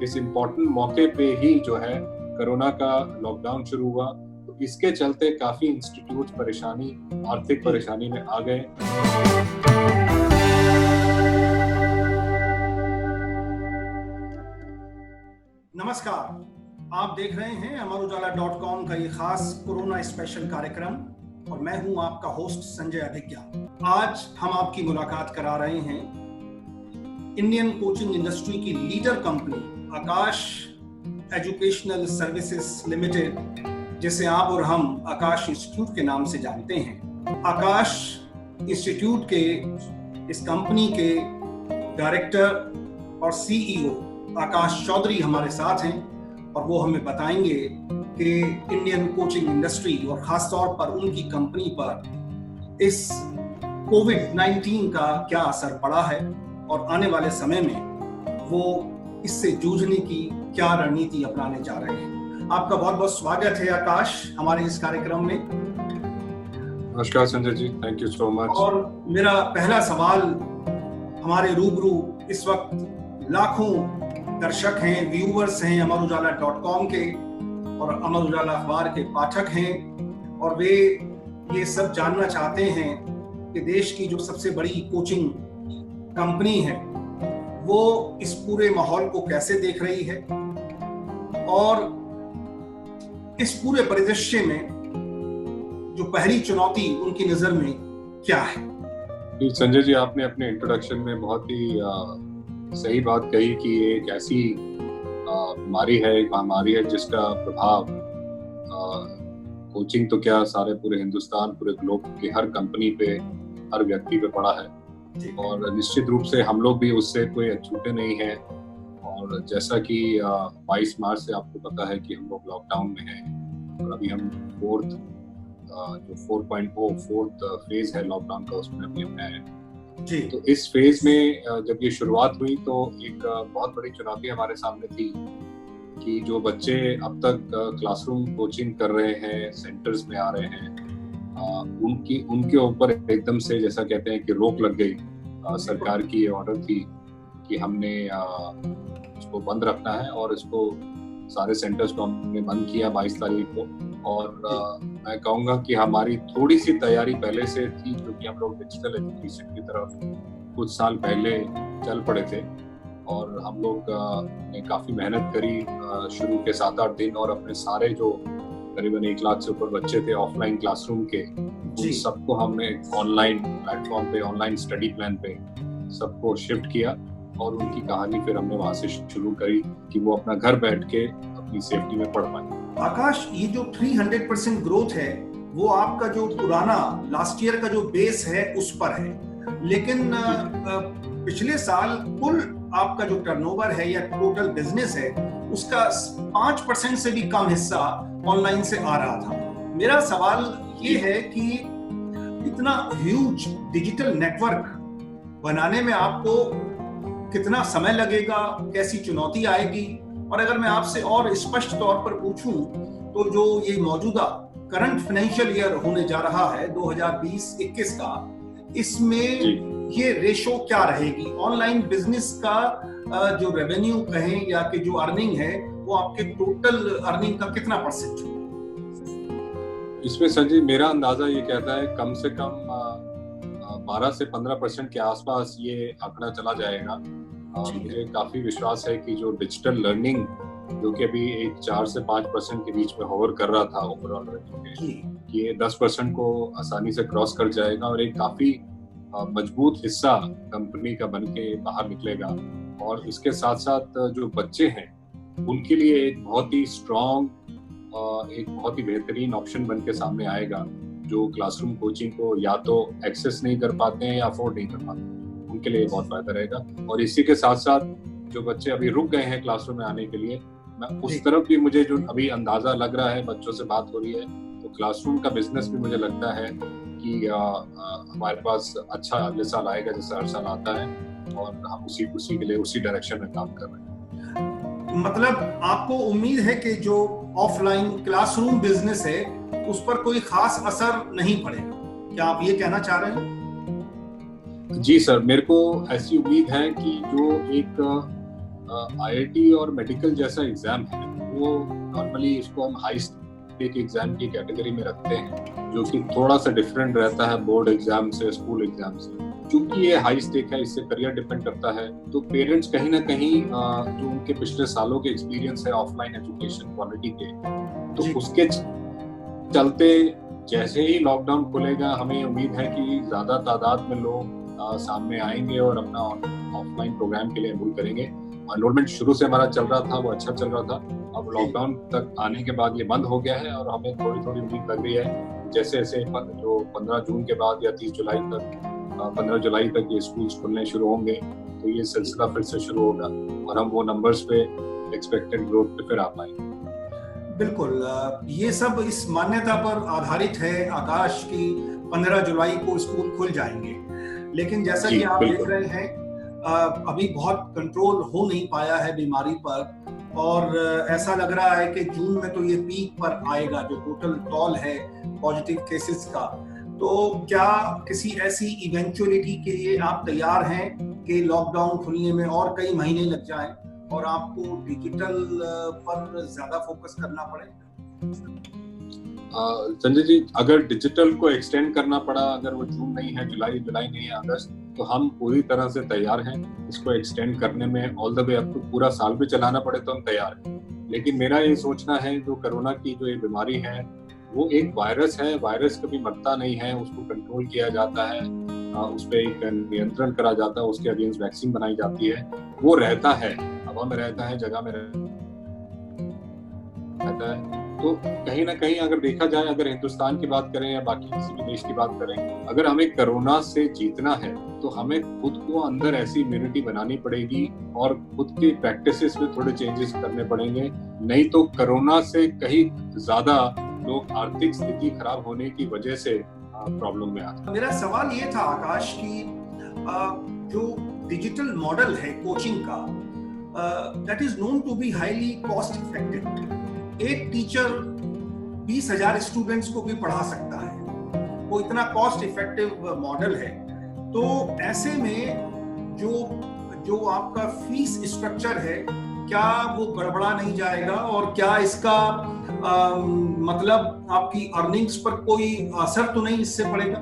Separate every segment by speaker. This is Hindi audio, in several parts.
Speaker 1: इस इम्पोर्टेंट मौके पे ही जो है कोरोना का लॉकडाउन शुरू हुआ। तो इसके चलते काफी इंस्टीट्यूट परेशानी, आर्थिक परेशानी में आ गए।
Speaker 2: नमस्कार, आप देख रहे हैं amarujala.com का ये खास कोरोना स्पेशल कार्यक्रम और मैं हूं आपका होस्ट संजय अधिज्ञा। आज हम आपकी मुलाकात करा रहे हैं इंडियन कोचिंग इंडस्ट्री की लीडर कंपनी आकाश एजुकेशनल सर्विसेज लिमिटेड, जिसे आप और हम आकाश इंस्टीट्यूट के नाम से जानते हैं। आकाश इंस्टीट्यूट के इस कंपनी के डायरेक्टर और सीईओ आकाश चौधरी हमारे साथ हैं और वो हमें बताएंगे कि इंडियन कोचिंग इंडस्ट्री और खासतौर पर उनकी कंपनी पर इस कोविड-19 का क्या असर पड़ा है और आने वाले समय में वो इससे जूझने की क्या रणनीति अपनाने जा रहे हैं। आपका बहुत बहुत स्वागत है आकाश हमारे इस कार्यक्रम में।
Speaker 1: नमस्कार Sanjay ji, thank you so much.
Speaker 2: और मेरा पहला सवाल, हमारे रूबरू इस वक्त लाखों दर्शक हैं, व्यूअर्स हैं amarujala.com के और अमर उजाला अखबार के पाठक हैं और वे ये सब जानना चाहते हैं कि देश की जो सबसे बड़ी कोचिंग कंपनी है वो इस पूरे माहौल को कैसे देख रही है और इस पूरे परिदृश्य में जो पहली चुनौती उनकी नजर में क्या है।
Speaker 1: संजय जी, आपने अपने इंट्रोडक्शन में बहुत ही सही बात कही कि ये एक ऐसी बीमारी है, एक महामारी है जिसका प्रभाव कोचिंग तो क्या सारे पूरे हिंदुस्तान, पूरे ग्लोब के हर कंपनी पे, हर व्यक्ति पे पड़ा है और निश्चित रूप से हम लोग भी उससे कोई अछूते नहीं हैं। और जैसा कि 22 मार्च से आपको पता है कि हम लोग लॉकडाउन में हैं और अभी हम फोर्थ 4.0 फेज है लॉकडाउन का, उसमें अभी हम हैं। तो इस फेज में जब ये शुरुआत हुई तो एक बहुत बड़ी चुनौती हमारे सामने थी कि जो बच्चे अब तक क्लासरूम कोचिंग कर रहे हैं, सेंटर्स में आ रहे हैं, उनके ऊपर एकदम से जैसा कहते हैं कि रोक लग गई। सरकार की ये ऑर्डर थी कि हमने इसको बंद रखना है और इसको सारे सेंटर्स को हमने बंद किया 22 तारीख को। और मैं कहूँगा कि हमारी थोड़ी सी तैयारी पहले से थी क्योंकि हम लोग डिजिटल एजुकेशन की तरफ कुछ साल पहले चल पड़े थे और हम लोग ने काफ़ी मेहनत करी शुरू के 7-8 दिन और अपने सारे जो करीबन 1 लाख से ऊपर बच्चे थे ऑफलाइन क्लासरूम के, उन सबको हमने ऑनलाइन प्लेटफॉर्म पे, ऑनलाइन स्टडी प्लान पे सबको शिफ्ट किया और उनकी कहानी फिर हमने वहाँ से शुरू करी कि वो अपना घर बैठ के अपनी सेफ्टी में पढ़ पाए।
Speaker 2: आकाश, ये जो 300% ग्रोथ है वो आपका जो पुराना लास्ट ईयर का जो बेस है उस पर है, लेकिन पिछले साल कुल आपका जो टर्नओवर है या टोटल बिजनेस है उसका 5% से भी कम हिस्सा ऑनलाइन से आ रहा था। मेरा सवाल ये है कि इतना ह्यूज डिजिटल नेटवर्क बनाने में आपको कितना समय लगेगा, कैसी चुनौती आएगी? और अगर मैं आपसे और स्पष्ट तौर पर पूछूं तो जो ये मौजूदा करंट फाइनेंशियल ईयर होने जा रहा है 2020-21 का, इसमें ये रेशो क्या रहेगी? ऑनलाइन बिजनेस का जो रेवेन्यू कहें या कि जो अर्निंग है वो आपके टोटल अर्निंग का कितना परसेंट होगा?
Speaker 1: इसमें संजय, मेरा अंदाजा ये कहता है कम से कम 12 से 15% के आसपास ये आंकड़ा चला जाएगा। मुझे काफी विश्वास है कि जो डिजिटल लर्निंग जो कि अभी एक 4 से 5% के बीच में होवर कर रहा था ओवरऑल रेवेन्यू के, ये 10% को आसानी से क्रॉस कर जाएगा और एक काफी मजबूत हिस्सा कंपनी का बन के बाहर निकलेगा। और इसके साथ साथ जो बच्चे हैं उनके लिए एक बहुत ही स्ट्रॉन्ग, एक बहुत ही बेहतरीन ऑप्शन बन के सामने आएगा जो क्लासरूम कोचिंग को या तो एक्सेस नहीं कर पाते हैं या अफोर्ड नहीं कर पाते, उनके लिए बहुत फायदा रहेगा। और इसी के साथ साथ जो बच्चे अभी रुक गए हैं क्लासरूम में आने के लिए, मैं उस तरफ भी मुझे जो अभी अंदाजा लग रहा है, बच्चों से बात हो रही है, तो क्लासरूम का बिजनेस भी मुझे लगता है कि हमारे पास अच्छा अगले साल आएगा जैसे हर साल आता है और हम उसी के लिए उसी डायरेक्शन में काम कर रहे हैं।
Speaker 2: मतलब आपको उम्मीद है कि जो ऑफलाइन क्लासरूम बिजनेस है उस पर कोई खास असर नहीं पड़ेगा, क्या आप ये कहना चाह रहे हैं?
Speaker 1: जी सर, मेरे को ऐसी उम्मीद है कि जो एक आईआईटी और मेडिकल जैसा एग्जाम है वो नॉर्मली इसको हम हाई स्टेक एग्जाम की कैटेगरी में रखते हैं, जो कि थोड़ा सा डिफरेंट रहता है बोर्ड एग्जाम से, स्कूल एग्जाम से। क्योंकि ये हाई स्टेक है, इससे करियर डिपेंड करता है, तो पेरेंट्स कहीं ना कहीं जो उनके पिछले सालों के एक्सपीरियंस है ऑफलाइन एजुकेशन क्वालिटी के, तो उसके चलते जैसे ही लॉकडाउन खुलेगा हमें उम्मीद है कि ज्यादा तादाद में लोग सामने आएंगे और अपना ऑफलाइन प्रोग्राम के लिए एनरोल करेंगे। एनरोलमेंट शुरू से हमारा चल रहा था, वो अच्छा चल रहा था। अब लॉकडाउन तक आने के बाद ये बंद हो गया है और हमें थोड़ी थोड़ी उम्मीद लग रही है जैसे जैसे जो 15 जून के बाद या 30 जुलाई तक 15 जुलाई तक ये स्कूल्स खुलने शुरू होंगे तो ये सिलसिला फिर से शुरू होगा और हम वो नंबर्स पे एक्सपेक्टेड ग्रोथ पे फिर आ पाएंगे।
Speaker 2: बिल्कुल, ये सब इस मान्यता पर आधारित है आकाश की 15 जुलाई को स्कूल खुल जाएंगे, लेकिन जैसा कि आप देख रहे हैं अभी बहुत कंट्रोल हो नहीं पाया है बीमारी पर और ऐसा लग रहा है कि जून में तो ये पीक पर आएगा जो टोटल टॉल है पॉजिटिव केसेस का। तो क्या किसी ऐसी इवेंचुअलिटी के लिए आप तैयार हैं कि लॉकडाउन खुलने में और कई महीने लग जाएं और आपको डिजिटल पर ज्यादा फोकस करना पड़े?
Speaker 1: संजय जी, अगर डिजिटल को एक्सटेंड करना पड़ा, अगर वो जून नहीं है, जुलाई नहीं है, अगस्त, तो हम पूरी तरह से तैयार हैं इसको एक्सटेंड करने में। All the way up to पूरा साल भी चलाना पड़े तो हम तैयार हैं। लेकिन मेरा ये सोचना है जो कोरोना की जो ये बीमारी है वो एक वायरस है, वायरस कभी मरता नहीं है, उसको कंट्रोल किया जाता है, उस पर एक नियंत्रण करा जाता है, उसके अगेंस्ट वैक्सीन बनाई जाती है, वो रहता है, हवा में रहता है, जगह में रहता है। तो कहीं ना कहीं अगर देखा जाए, अगर हिंदुस्तान की बात करें या बाकी किसी भी देश की बात करें, अगर हमें कोरोना से जीतना है तो हमें खुद को अंदर ऐसी इम्यूनिटी बनानी पड़ेगी और खुद की प्रैक्टिसेस में थोड़े चेंजेस करने पड़ेंगे। नहीं तो कोरोना से कहीं ज्यादा लोग आर्थिक स्थिति खराब होने की वजह से प्रॉब्लम में आते हैं।
Speaker 2: मेरा सवाल ये था आकाश की जो डिजिटल मॉडल है कोचिंग का, that is known to be highly cost effective. एक टीचर 20,000 स्टूडेंट्स को भी पढ़ा सकता है, वो इतना कॉस्ट इफेक्टिव मॉडल है। तो ऐसे में जो आपका फीस स्ट्रक्चर है क्या वो गड़बड़ा नहीं जाएगा और क्या इसका मतलब आपकी अर्निंग्स पर कोई असर तो नहीं इससे पड़ेगा?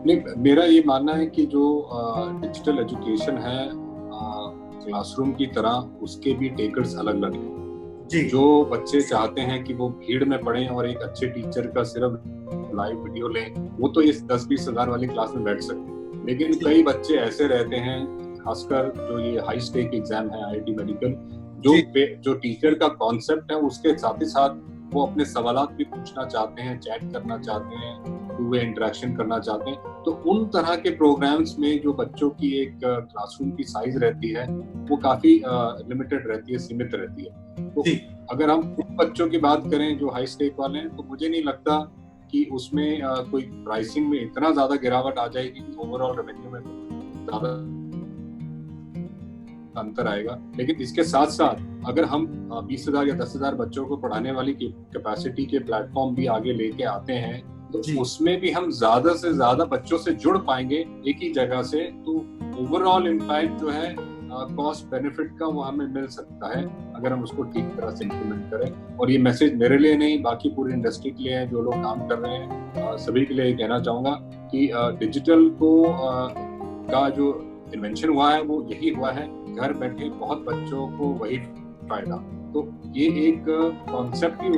Speaker 1: नहीं, मेरा ये मानना है कि जो डिजिटल एजुकेशन है क्लासरूम की तरह उसके भी टेकर्स अलग अलग हैं। जो बच्चे चाहते हैं कि वो भीड़ में पढ़ें और एक अच्छे टीचर का सिर्फ लाइव वीडियो लें, वो तो इस 10-20 हजार वाली क्लास में बैठ सकते हैं। लेकिन कई बच्चे ऐसे रहते हैं, खासकर जो ये हाई स्टेक एग्जाम है आईआईटी मेडिकल, जो टीचर का कॉन्सेप्ट है उसके साथ ही साथ वो अपने सवालात भी पूछना चाहते हैं, चैट करना चाहते हैं, टू वे इंटरेक्शन करना चाहते हैं। तो उन तरह के प्रोग्राम्स में जो बच्चों की एक क्लासरूम की साइज रहती है वो काफी लिमिटेड रहती है, सीमित रहती है। तो अगर हम उन बच्चों की बात करें जो हाई स्टेक वाले हैं, तो मुझे नहीं लगता कि उसमें कोई प्राइसिंग में इतना ज्यादा गिरावट आ जाएगी कि ओवरऑल रेवेन्यू में ज्यादा अंतर आएगा। लेकिन इसके साथ साथ अगर हम 20,000 या 10,000 बच्चों को पढ़ाने वाली कैपेसिटी के प्लेटफॉर्म भी आगे लेके आते हैं तो उसमें भी हम ज्यादा से ज्यादा बच्चों से जुड़ पाएंगे एक ही जगह से। तो ओवरऑल इम्पैक्ट जो है कॉस्ट बेनिफिट का वो हमें मिल सकता है अगर हम उसको ठीक तरह से इम्प्लीमेंट करें। और ये मैसेज मेरे लिए नहीं, बाकी पूरी इंडस्ट्री के लिए है, जो लोग काम कर रहे हैं सभी के लिए कहना चाहूंगा कि डिजिटल को का जो इन्वेंशन हुआ है वो यही हुआ है, घर बैठे बहुत बच्चों को वही फायदा। तो ये एक कॉन्सेप्ट ही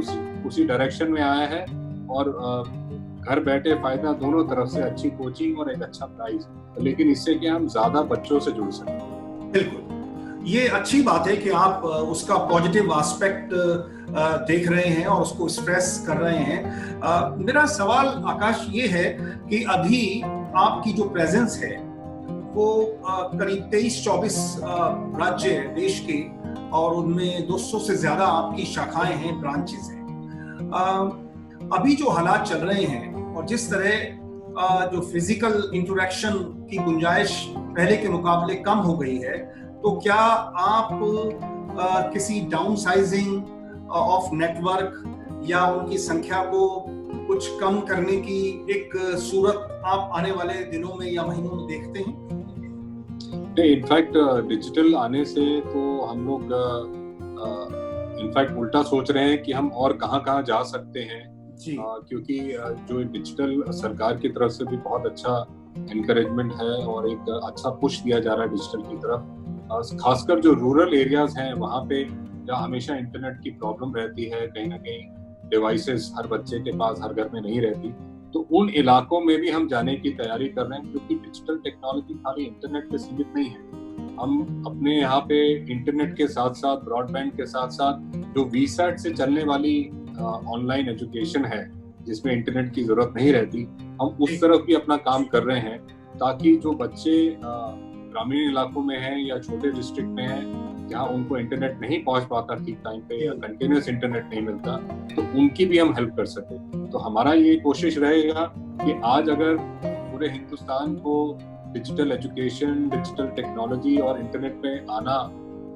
Speaker 1: उसी डायरेक्शन में आया है और घर बैठे फायदा दोनों तरफ से, अच्छी कोचिंग और एक अच्छा प्राइस, लेकिन इससे कि हम ज्यादा बच्चों से जुड़ सकें।
Speaker 2: बिल्कुल, ये अच्छी बात है कि आप उसका पॉजिटिव एस्पेक्ट देख रहे हैं और उसको स्ट्रेस कर रहे हैं। मेरा सवाल आकाश ये है कि अभी आपकी जो प्रेजेंस है वो करीब 23-24 राज्य है देश के और उनमें 200 से ज्यादा आपकी शाखाएं हैं, ब्रांचेस हैं। अभी जो हालात चल रहे हैं और जिस तरह जो फिजिकल इंटरेक्शन की गुंजाइश पहले के मुकाबले कम हो गई है, तो क्या आप किसी डाउनसाइजिंग ऑफ नेटवर्क या उनकी संख्या को कुछ कम करने की एक सूरत आप आने वाले दिनों में या महीनों में देखते हैं?
Speaker 1: इनफैक्ट डिजिटल आने से तो हम लोग इनफैक्ट उल्टा सोच रहे हैं कि हम और कहाँ जा सकते हैं, क्योंकि जो डिजिटल सरकार की तरफ से भी बहुत अच्छा एनकरेजमेंट है और एक अच्छा पुश दिया जा रहा है डिजिटल की तरफ। खासकर जो रूरल एरियाज हैं वहाँ पे जहाँ हमेशा इंटरनेट की प्रॉब्लम रहती है, कहीं ना कहीं डिवाइसेस हर बच्चे के पास हर घर में नहीं रहती, तो उन इलाकों में भी हम जाने की तैयारी कर रहे हैं, क्योंकि डिजिटल टेक्नोलॉजी खाली इंटरनेट पे सीमित नहीं है। हम अपने यहाँ पे इंटरनेट के साथ साथ ब्रॉडबैंड के साथ साथ जो वीसैट से चलने वाली ऑनलाइन एजुकेशन है जिसमें इंटरनेट की जरूरत नहीं रहती, हम उस तरफ भी अपना काम कर रहे हैं, ताकि जो बच्चे ग्रामीण इलाकों में हैं या छोटे डिस्ट्रिक्ट में हैं जहाँ उनको इंटरनेट नहीं पहुंच पाता ठीक टाइम पे या कंटिन्यूअस इंटरनेट नहीं मिलता, तो उनकी भी हम हेल्प कर सके। तो हमारा ये कोशिश रहेगा कि आज अगर पूरे हिंदुस्तान को डिजिटल एजुकेशन, डिजिटल टेक्नोलॉजी और इंटरनेट पे आना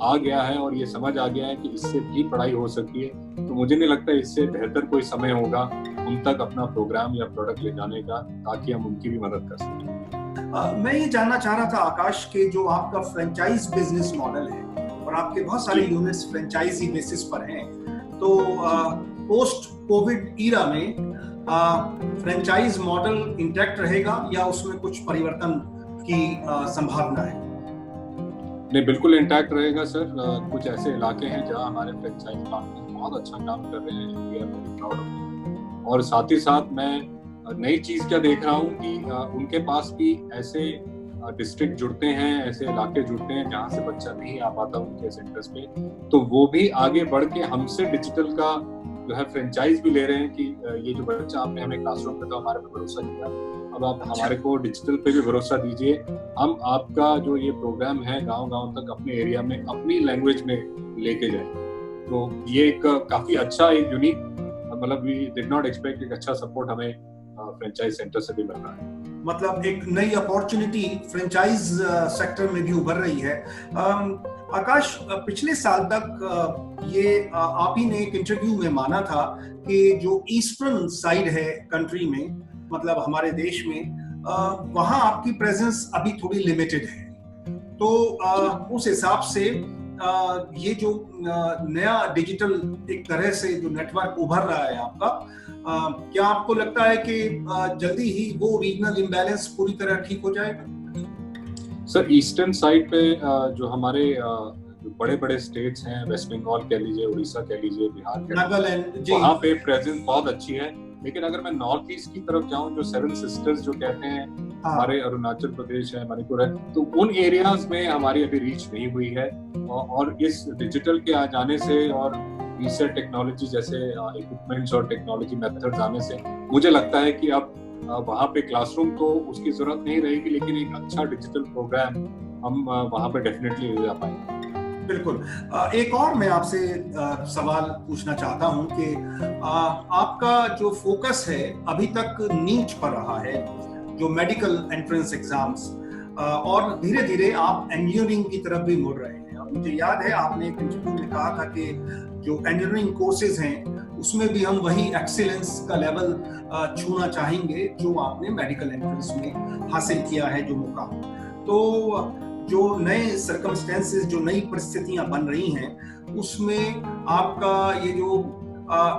Speaker 1: आ गया है और ये समझ आ गया है कि इससे भी पढ़ाई हो सकती है, तो मुझे नहीं लगता इससे बेहतर कोई समय होगा उन तक अपना प्रोग्राम या प्रोडक्ट ले जाने का, ताकि हम उनकी भी मदद कर सकें।
Speaker 2: मैं ये जानना चाह रहा था आकाश के जो आपका फ्रेंचाइज बिजनेस मॉडल है और आपके बहुत सारे यूनिट्स फ्रेंचाइजी बेसिस पर हैं, तो पोस्ट कोविड ईरा में फ्रेंचाइज मॉडल इंटैक्ट रहेगा या उसमें कुछ परिवर्तन की संभावना है?
Speaker 1: नहीं, बिल्कुल इंटैक्ट रहेगा सर। कुछ ऐसे इलाके हैं जहां हमारे फ्रेंचाइज पार्टनर बहुत अच्छा काम कर रहे हैं, we are very proud of them. और साथ ही साथ मैं नई चीज क्या देख रहा हूँ कि उनके पास भी ऐसे डिस्ट्रिक्ट जुड़ते हैं, ऐसे इलाके जुड़ते हैं जहाँ से बच्चा नहीं आ पाता उनके सेंटर्स पे, तो वो भी आगे बढ़ के हमसे डिजिटल का जो है फ्रेंचाइज भी ले रहे हैं कि ये जो बच्चा आपने हमें क्लासरूम पे तो हमारे पे भरोसा किया, अब आप हमारे को डिजिटल पे भी भरोसा दीजिए, हम आपका जो ये प्रोग्राम है गांव-गांव तक अपने एरिया में अपनी लैंग्वेज में लेके जाए। तो ये एक काफी अच्छा, एक यूनिक, मतलब वी डिड नॉट एक्सपेक्ट, एक अच्छा सपोर्ट हमें फ्रेंचाइज सेंटर से भी मिल रहा है।
Speaker 2: मतलब एक नई अपॉर्चुनिटी फ्रेंचाइज सेक्टर में भी उभर रही है। आकाश, पिछले साल तक ये आप ही ने एक इंटरव्यू में माना था कि जो ईस्टर्न साइड है कंट्री में, मतलब हमारे देश में, वहाँ आपकी प्रेजेंस अभी थोड़ी लिमिटेड है, तो उस हिसाब से ये जो नया डिजिटल एक तरह से जो नेटवर्क उभर रहा है आपका, क्या आपको लगता है कि जल्दी ही वो रीजनल इम्बैलेंस पूरी तरह ठीक हो जाएगा?
Speaker 1: सर, ईस्टर्न साइड पे जो हमारे बड़े बड़े स्टेट्स हैं, वेस्ट बंगाल कह लीजिए, उड़ीसा कह लीजिए, बिहार कह लीजिए, वहाँ पे प्रेजेंस बहुत अच्छी है। लेकिन अगर मैं नॉर्थ ईस्ट की तरफ जाऊं, जो सेवन सिस्टर्स जो कहते हैं, हमारे अरुणाचल प्रदेश है, मणिपुर है, तो उन एरियाज में हमारी अभी रीच नहीं हुई है। और इस डिजिटल के आ जाने से और वीसैट टेक्नोलॉजी जैसे इक्विपमेंट्स और टेक्नोलॉजी मेथड्स आने से मुझे लगता है कि अब वहाँ पे क्लासरूम तो उसकी जरूरत नहीं रहेगी, लेकिन एक अच्छा डिजिटल प्रोग्राम हम वहाँ पे डेफिनेटली ले जा पाएंगे।
Speaker 2: बिल्कुल। एक और मैं आपसे सवाल पूछना चाहता हूं कि आपका जो फोकस है अभी तक नीट पर रहा है, जो मेडिकल एंट्रेंस एग्जाम्स, और धीरे धीरे आप इंजीनियरिंग की तरफ भी मुड़ रहे हैं। मुझे याद है आपने एक इंटरव्यू में कहा था कि जो इंजीनियरिंग कोर्सेज हैं उसमें भी हम वही एक्सीलेंस का लेवल छूना चाहेंगे जो आपने मेडिकल एंट्रेंस में हासिल किया है, जो मुकाम। तो जो नए सर्कमस्टेंसेस, जो नई परिस्थितियां बन रही हैं, उसमें आपका ये जो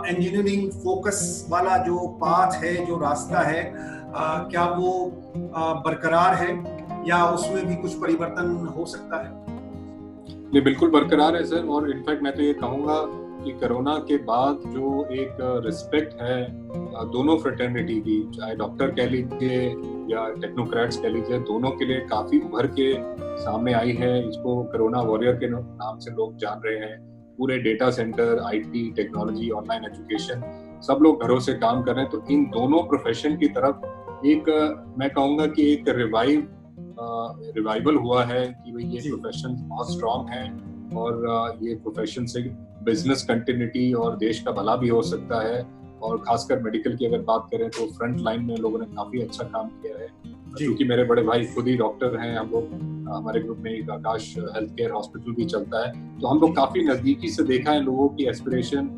Speaker 2: इंजीनियरिंग फोकस वाला जो पाथ है, जो रास्ता है, क्या वो बरकरार है या उसमें भी कुछ परिवर्तन हो सकता है?
Speaker 1: नहीं, बिल्कुल बरकरार है सर। और इनफैक्ट मैं तो ये कहूँगा कि कोरोना के बाद जो एक रिस्पेक्ट है दोनों फ्रेटर्निटी की, चाहे डॉक्टर कह लीजिए या टेक्नोक्रेट्स कह लीजिए, दोनों के लिए काफी उभर के सामने आई है। इसको कोरोना वॉरियर के नाम से लोग जान रहे हैं। पूरे data centre, IT, technology, online education, सब लोग घरों से काम कर रहे हैं। तो इन दोनों प्रोफेशन की तरफ एक, मैं कहूँगा कि एक रिवाइवल हुआ है कि भाई ये प्रोफेशन बहुत स्ट्रांग है और ये प्रोफेशन से बिजनेस कंटिन्यूटी और देश का भला भी हो सकता है। और खासकर मेडिकल की अगर बात करें तो फ्रंट लाइन में लोगों ने काफी अच्छा काम किया है, क्योंकि मेरे बड़े भाई खुद ही डॉक्टर हैं। हम लोग, हमारे ग्रुप में एक आकाश हेल्थ केयर हॉस्पिटल भी चलता है, तो हम लोग काफी नजदीकी से देखा है लोगों की एस्पिरेशन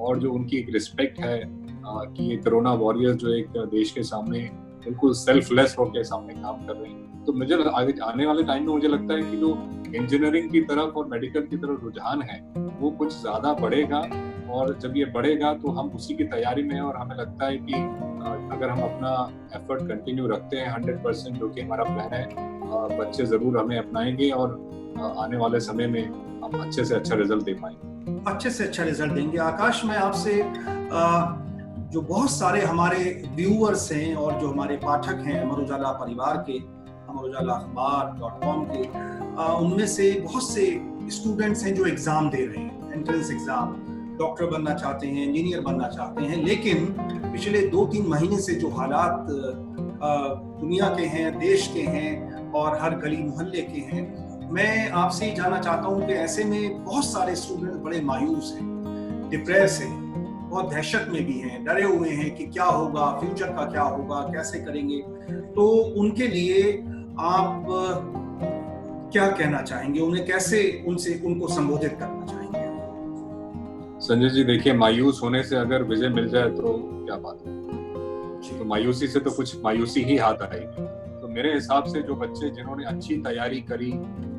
Speaker 1: और जो उनकी एक रिस्पेक्ट है कि ये कोरोना वॉरियर जो एक देश के सामने बिल्कुल सेल्फलेस होकर सामने काम कर रहे हैं। तो मुझे आगे आने वाले टाइम में मुझे लगता है कि जो इंजीनियरिंग की तरफ और मेडिकल की तरफ रुझान है वो कुछ ज्यादा बढ़ेगा, और जब ये बढ़ेगा तो हम उसी की तैयारी में हैं, और हमें लगता है कि अगर हम अपना एफर्ट कंटिन्यू रखते हैं 100%, जो कि हमारा प्लान है, बच्चे जरूर हमें अपनाएंगे और आने वाले समय में हम अच्छे से अच्छा रिजल्ट दे पाएंगे।
Speaker 2: अच्छे से अच्छा रिजल्ट देंगे। आकाश, मैं आपसे जो बहुत सारे हमारे व्यूअर्स हैं और जो हमारे पाठक हैं अमर उजाला परिवार के, अमर उजाला अखबार.com के, उनमें से बहुत से स्टूडेंट्स हैं जो एग्जाम दे रहे हैं, एंट्रेंस एग्जाम, डॉक्टर बनना चाहते हैं, इंजीनियर बनना चाहते हैं, लेकिन पिछले 2-3 महीने से जो हालात दुनिया के हैं, देश के हैं और हर गली मोहल्ले के हैं, मैं आपसे ही जानना चाहता हूं कि ऐसे में बहुत सारे स्टूडेंट बड़े मायूस हैं, डिप्रेस हैं, बहुत दहशत में भी हैं, डरे हुए हैं कि क्या होगा, फ्यूचर का क्या होगा, कैसे करेंगे। तो उनके लिए आप क्या कहना चाहेंगे, उन्हें कैसे उनको संबोधित करना चाहेंगे?
Speaker 1: संजय जी, देखिए, मायूस होने से अगर विजय मिल जाए तो क्या बात है, तो मायूसी से तो कुछ मायूसी ही हाथ आएगी। तो मेरे हिसाब से जो बच्चे जिन्होंने अच्छी तैयारी करी,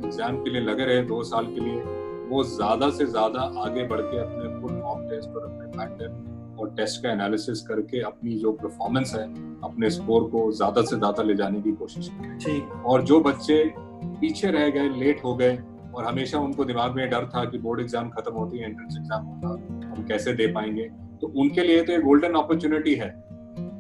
Speaker 1: एग्जाम के लिए लगे रहे 2 साल के लिए, वो ज्यादा से ज्यादा आगे बढ़ के अपने फुल मॉक टेस्ट और अपने पैटर्न और टेस्ट का एनालिसिस करके अपनी जो परफॉर्मेंस है, अपने स्कोर को ज्यादा से ज्यादा ले जाने की कोशिश करें। और जो बच्चे पीछे रह गए, लेट हो गए, और हमेशा उनको दिमाग में डर था कि बोर्ड एग्जाम खत्म होती है, एंट्रेंस एग्जाम होगा, हम कैसे दे पाएंगे, तो उनके लिए तो एक गोल्डन अपॉर्चुनिटी है।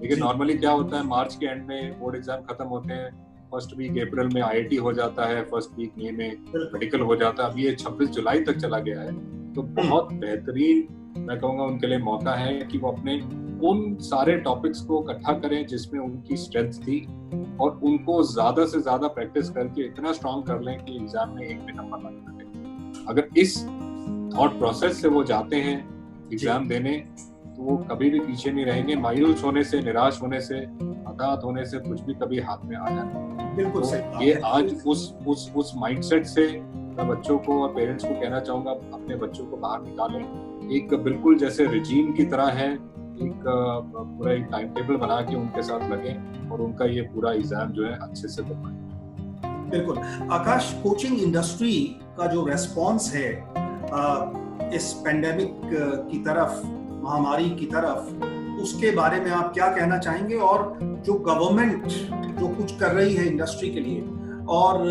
Speaker 1: लेकिन नॉर्मली क्या होता है, मार्च के एंड में बोर्ड एग्जाम खत्म होते हैं, फर्स्ट वीक अप्रैल में आईआईटी हो जाता है, फर्स्ट वीक मई में मेडिकल हो जाता है, अभी ये 26 जुलाई तक चला गया है। तो बहुत बेहतरीन मैं कहूँगा उनके लिए मौका है कि वो अपने उन सारे टॉपिक्स को इकट्ठा करें जिसमें उनकी स्ट्रेंथ थी, और उनको ज्यादा से ज्यादा प्रैक्टिस करके इतना स्ट्रांग कर लें कि एग्जाम में एक भी नंबर ना कटे। अगर इस थॉट प्रोसेस से वो जाते हैं एग्जाम देने, तो वो कभी भी पीछे नहीं रहेंगे। मायूस होने से, निराश होने से, हताहत होने से कुछ भी कभी हाथ में आया नहीं।
Speaker 2: बिल्कुल
Speaker 1: तो
Speaker 2: सही।
Speaker 1: ये आज उस माइंडसेट से मैं बच्चों को और पेरेंट्स को कहना चाहूंगा, अपने बच्चों को बाहर निकालें। एक बिल्कुल जैसे रिजीम की तरह है, एक पूरा एक टाइम टेबल बना के उनके साथ लगे और उनका ये पूरा एग्जाम जो है अच्छे से दे पाए।
Speaker 2: बिल्कुल। आकाश, कोचिंग इंडस्ट्री का जो रेस्पॉन्स है इस पेंडेमिक की तरफ, महामारी की तरफ, उसके बारे में आप क्या कहना चाहेंगे? और जो गवर्नमेंट जो कुछ कर रही है इंडस्ट्री के लिए, और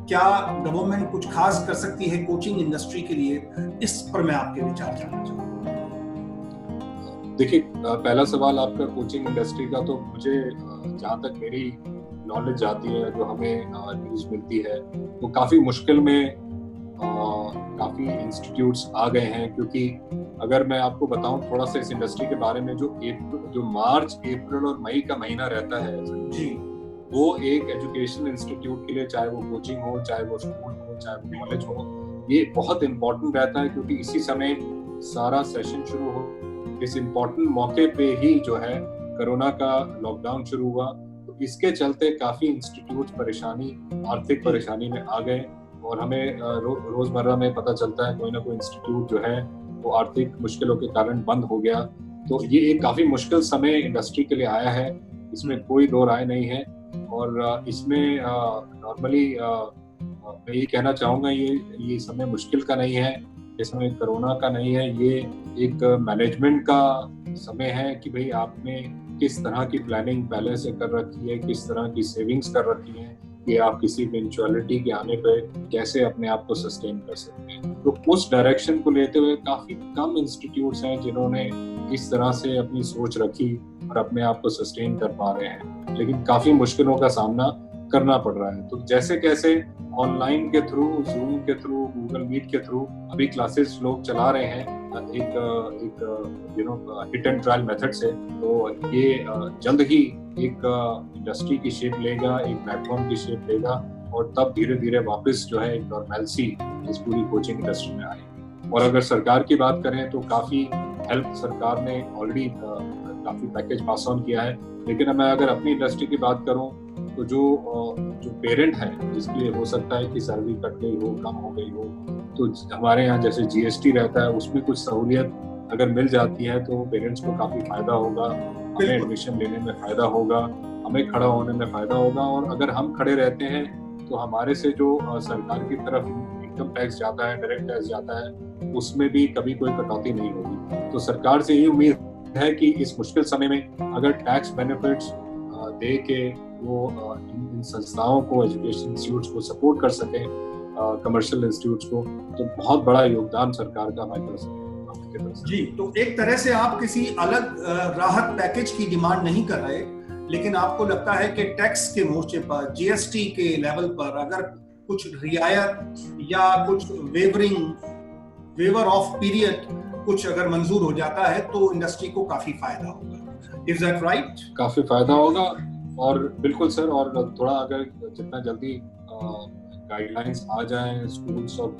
Speaker 2: क्या गवर्नमेंट कुछ खास कर सकती है कोचिंग इंडस्ट्री के लिए, इस पर मैं आपके विचार जानना चाहूँगा।
Speaker 1: देखिए, पहला सवाल आपका कोचिंग इंडस्ट्री का, तो मुझे जहाँ तक मेरी नॉलेज जाती है, जो हमें न्यूज़ मिलती है, वो काफ़ी मुश्किल में काफ़ी इंस्टीट्यूट्स आ गए हैं। क्योंकि अगर मैं आपको बताऊं थोड़ा सा इस इंडस्ट्री के बारे में, जो मार्च, अप्रैल और मई का महीना रहता है जी, वो एक एजुकेशन इंस्टीट्यूट के लिए, चाहे वो कोचिंग हो, चाहे वो स्कूल हो, चाहे वो कॉलेज हो, ये बहुत इम्पोर्टेंट रहता है। क्योंकि इसी समय सारा सेशन शुरू हो, इस इम्पोर्टेंट मौके पे ही जो है कोरोना का लॉकडाउन शुरू हुआ। तो इसके चलते काफी इंस्टीट्यूट आर्थिक परेशानी में आ गए, और हमें रोजमर्रा में पता चलता है कोई ना कोई इंस्टीट्यूट जो है वो आर्थिक मुश्किलों के कारण बंद हो गया। तो ये एक काफी मुश्किल समय इंडस्ट्री के लिए आया है, इसमें कोई दो राय नहीं है। और इसमें नॉर्मली मैं ये कहना चाहूंगा, ये समय मुश्किल का नहीं है, ये समय कोरोना का नहीं है, ये एक मैनेजमेंट का समय है कि भाई आपने किस तरह की प्लानिंग पहले से कर रखी है, किस तरह की सेविंग्स कर रखी है कि आप किसी इवेंचुअलिटी के आने पे कैसे अपने आप को सस्टेन कर सकते हैं। तो उस डायरेक्शन को लेते हुए काफी कम इंस्टीट्यूट्स हैं जिन्होंने इस तरह से अपनी सोच रखी और अपने आप को सस्टेन कर पा रहे हैं, लेकिन काफी मुश्किलों का सामना करना पड़ रहा है। तो जैसे कैसे ऑनलाइन के थ्रू, जूम के थ्रू, गूगल मीट के थ्रू अभी क्लासेस लोग चला रहे हैं एक हिट एंड ट्रायल मेथड से, तो ये जल्द ही एक इंडस्ट्री की शेप लेगा, एक प्लेटफॉर्म की शेप लेगा, और तब धीरे धीरे वापस जो है एक नॉर्मैलिटी इस पूरी कोचिंग इंडस्ट्री में आएगी। और अगर सरकार की बात करें तो काफी हेल्प सरकार ने ऑलरेडी काफी पैकेज पास ऑन किया है। लेकिन मैं अगर अपनी इंडस्ट्री की बात करूं तो जो पेरेंट है जिसकी हो सकता है कि सैलरी कट गई हो, कम हो गई हो, तो हमारे यहाँ जैसे जीएसटी रहता है, उसमें कुछ सहूलियत अगर मिल जाती है तो पेरेंट्स को काफी फायदा होगा, हमें एडमिशन लेने में फायदा होगा, हमें खड़ा होने में फायदा होगा, और अगर हम खड़े रहते हैं तो हमारे से जो सरकार की तरफ इनकम टैक्स जाता है, डायरेक्ट टैक्स जाता है, उसमें भी कभी कोई कटौती नहीं होगी। तो सरकार से यही उम्मीद है कि इस मुश्किल समय में अगर टैक्स बेनिफिट्स दे के वो इन संस्थाओं को, एजुकेशन इंस्टीट्यूट्स को सपोर्ट कर सकें, कमर्शियल इंस्टीट्यूट्स को, तो बहुत बड़ा योगदान सरकार का हमारे कर सके।
Speaker 2: जी, तो एक तरह से आप किसी अलग राहत पैकेज की डिमांड नहीं कर रहे, लेकिन आपको लगता है कि टैक्स के मोर्चे पर, जीएसटी के लेवल पर अगर कुछ रियायत या कुछ वेवर ऑफ पीरियड कुछ अगर मंजूर हो जाता है तो इंडस्ट्री को काफी फायदा होगा। Is that right?
Speaker 1: काफी फायदा होगा, और बिल्कुल सर, और थोड़ा अगर जितना जल्दी गाइडलाइंस आ जाएं स्कूल्स और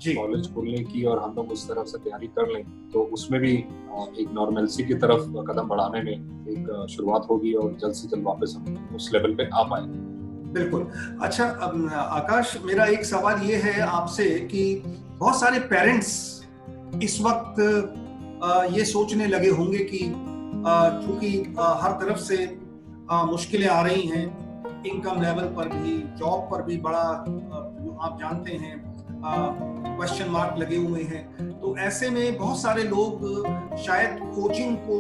Speaker 1: कॉलेज खोलने की, और हम लोग उस तरफ से तैयारी कर लें, तो उसमें भी एक नॉर्मलसी की तरफ कदम बढ़ाने में एक शुरुआत होगी, और जल्द से जल्द वापस हम उस लेवल पे आ पाए।
Speaker 2: बिल्कुल। अच्छा आकाश, मेरा एक सवाल ये है आपसे कि बहुत सारे पेरेंट्स इस वक्त ये सोचने लगे होंगे कि चूंकि हर तरफ से मुश्किलें आ रही हैं, इनकम लेवल पर भी, जॉब पर भी बड़ा आप जानते हैं क्वेश्चन मार्क लगे हुए हैं, तो ऐसे में बहुत सारे लोग शायद कोचिंग को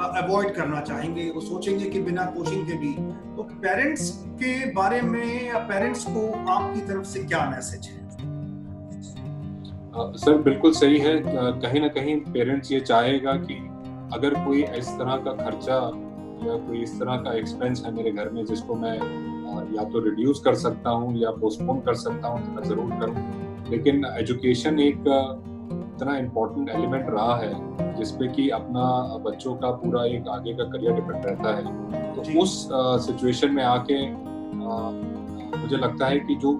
Speaker 2: अवॉइड करना चाहेंगे। वो सोचेंगे कि बिना कोचिंग के भी, तो पेरेंट्स के बारे में या पेरेंट्स को आपकी तरफ से क्या मैसेज है?
Speaker 1: सर बिल्कुल सही है। कहीं ना कहीं पेरेंट्स ये चाहेगा कि अगर कोई इस तरह का खर्चा या कोई इस तरह का एक्सपेंस है मेरे घर में जिसको मैं या तो रिड्यूस कर सकता हूँ या पोस्टपोन कर सकता हूँ, तो मैं जरूर करूँ। लेकिन एजुकेशन एक इतना इम्पोर्टेंट एलिमेंट रहा है जिसपे कि अपना बच्चों का पूरा एक आगे का करियर डिपेंड रहता है। तो उस सिचुएशन में आके मुझे लगता है कि जो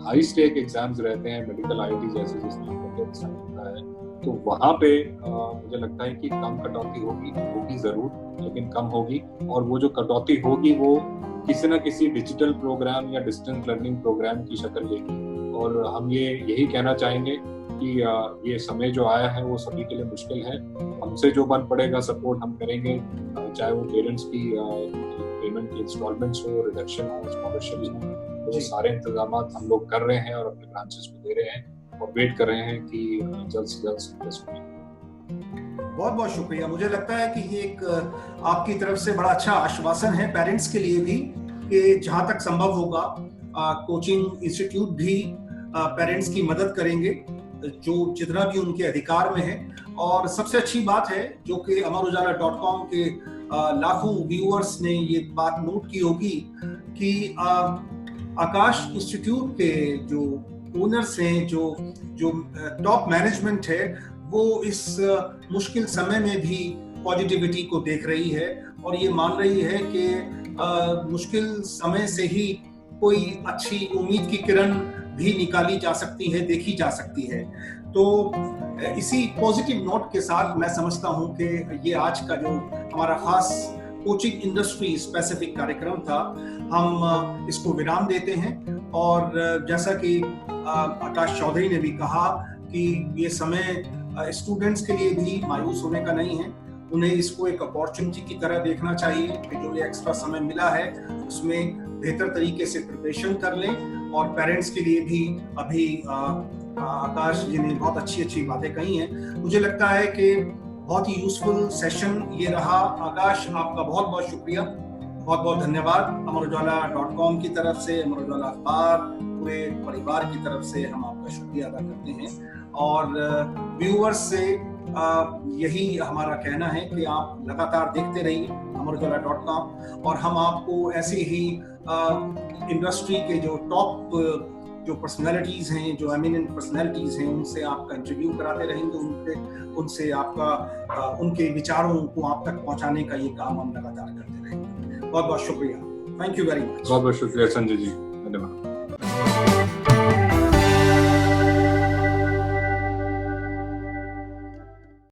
Speaker 1: हाई स्टेक एग्जाम्स रहते हैं, मेडिकल आईआईटी जैसे जिसमें एग्जाम होता है, तो वहाँ पे मुझे लगता है कि कम कटौती होगी जरूर, लेकिन कम होगी। और वो जो कटौती होगी वो किसी न किसी डिजिटल प्रोग्राम या डिस्टेंस लर्निंग प्रोग्राम की शक्ल लेगी। और हम यही कहना चाहेंगे कि ये समय जो आया है वो सभी के लिए मुश्किल है। हमसे जो बन पड़ेगा सपोर्ट हम करेंगे, चाहे वो पेरेंट्स की पेमेंट की इंस्टॉलमेंट्स हो, रिडक्शन हो, स्कॉलरशिप्स हो, तो सारे इंतजाम हम लोग कर रहे हैं और अपने ब्रांचेस को दे रहे हैं और वेट कर रहे हैं कि जल्द से जल्द सक्सेस हो।
Speaker 2: बहुत बहुत शुक्रिया। मुझे लगता है कि ये एक आपकी तरफ से बड़ा अच्छा आश्वासन है पेरेंट्स के लिए भी कि जहां तक संभव होगा कोचिंग इंस्टीट्यूट भी पेरेंट्स की मदद करेंगे जो जितना भी उनके अधिकार में है। और सबसे अच्छी बात है जो कि amarujala.com के लाखों व्यूअर्स ने ये बात नोट की होगी कि आकाश इंस्टीट्यूट के जो ओनर्स हैं, जो टॉप मैनेजमेंट है, वो इस मुश्किल समय में भी पॉजिटिविटी को देख रही है और ये मान रही है कि मुश्किल समय से ही कोई अच्छी उम्मीद की किरण भी निकाली जा सकती है, देखी जा सकती है। तो इसी पॉजिटिव नोट के साथ मैं समझता हूं कि ये आज का जो हमारा खास कोचिंग इंडस्ट्री स्पेसिफिक कार्यक्रम था, हम इसको विराम देते हैं। और जैसा कि आकाश चौधरी ने भी कहा कि ये समय स्टूडेंट्स के लिए भी मायूस होने का नहीं है, उन्हें इसको एक अपॉर्चुनिटी की तरह देखना चाहिए कि जो ये एक्स्ट्रा समय मिला है उसमें बेहतर तरीके से प्रिपरेशन कर लें। और पेरेंट्स के लिए भी अभी आकाश जी ने बहुत अच्छी अच्छी बातें कही हैं। मुझे लगता है कि बहुत ही यूजफुल सेशन ये रहा। आकाश, आपका बहुत बहुत शुक्रिया, बहुत बहुत धन्यवाद। amarujala.com की तरफ से, अमर उजाला अखबार पूरे परिवार की तरफ से हम आपका शुक्रिया अदा करते हैं। और व्यूअर्स से यही हमारा कहना है कि आप लगातार देखते रहिए amarujala.com और हम आपको ऐसे ही इंडस्ट्री के जो टॉप जो पर्सनैलिटीज हैं, जो एमिनेंट पर्सनैलिटीज हैं, उनसे आपका इंटरव्यू कराते रहेंगे, उनसे आपका उनके विचारों को आप तक पहुंचाने का ये काम हम लगातार करते रहेंगे। बहुत बहुत शुक्रिया। Thank you very much.
Speaker 1: बहुत बहुत शुक्रिया संजय जी, धन्यवाद।